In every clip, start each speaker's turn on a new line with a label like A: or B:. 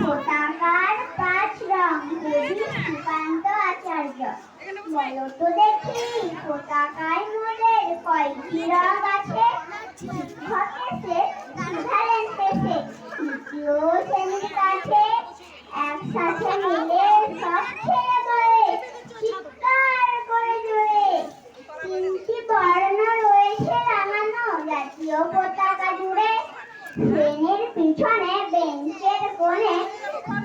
A: পতাকার পাঁচ রং কবি সুকান্ত আচার্য। বলো তো দেখি পতাকায় মোদের কয়টি রং আছে? শিক্ষক এসে শুধালেন শেষে তৃতীয় শ্রেণীর কাছে। একসাথে মিলে সব ছেলে বলে চিৎকার করে জোরে, তিনটি বর্ণ রয়েছে রাঙানো জাতীয় পতাকা জুড়ে। শ্রেণীর পিছনে বেঞ্চের কোণে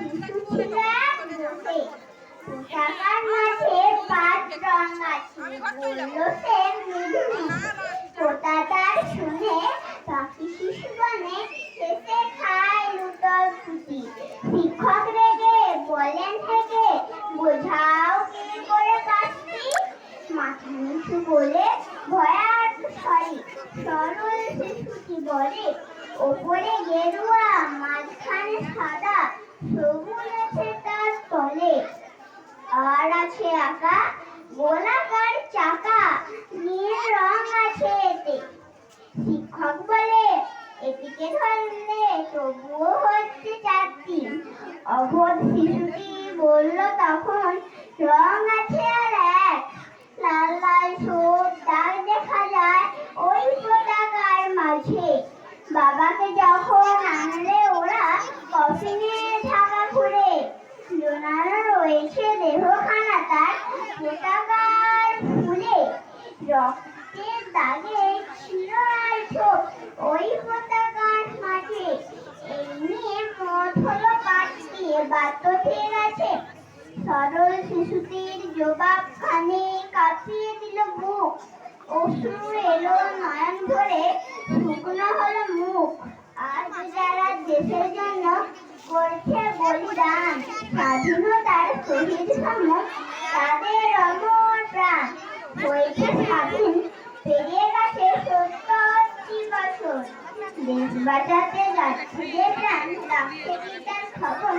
A: শিশু ছিল এক বসে। পতাকার মাঝে পাঁচ রং আছে বলল সে মৃদু হেসে। পতাকার শুনে পাখি শিশু বনে হেসে খায় লুটোর ফুটি। শিক্ষক রেগে বলেন থেকে বোঝাও কি করে পাঁচটি। মাথা নিচু বলে ভয়ার্থ সরি সরল শিশুটি বলে ওপরে গেরুয়া মাঝখানে সাদা সবুজ আছে তার তলে। আর আছে আঁকা গোলাকার চাকা নীল রং আছে এতে। শিক্ষক বলে এটিকে ধরলে তবুও হচ্ছে চারটি। অবোধ শিশুটি বলল তখন রং আছে আর এক। লাল লাল ছোপ দাগ দেখা যায় ওই পতাকার মাঝে। বাবাকে যখন আনলে ওরা কফিনে ঢাকা খুলে জোনানো রয়েছে দেহখানা তার পতাকার ফুলে। রক্তের দাগে ছিল আর ছোপ ওই পতাকার মাঝে। এই নিয়ে মত হলো পাঁচটি, এবার তো ঠিক আছে। সরল শিশুটির জবাব খানে কাঁপিয়ে দিল বুক। অশ্রু এলো নয়ন ধরে শুকনো হলো মুখ। আজ যারা দেশের জন্য করছে বলিদান স্বাধীনতার শহীদ সম্মুখ তাদের অমর প্রাণ হয়েছে স্বাধীন পেরিয়ে গেছে ৭০টি বছর। দেশ বাঁচাতে যাচ্ছে যে প্রাণ রাখছে কি তার খবর।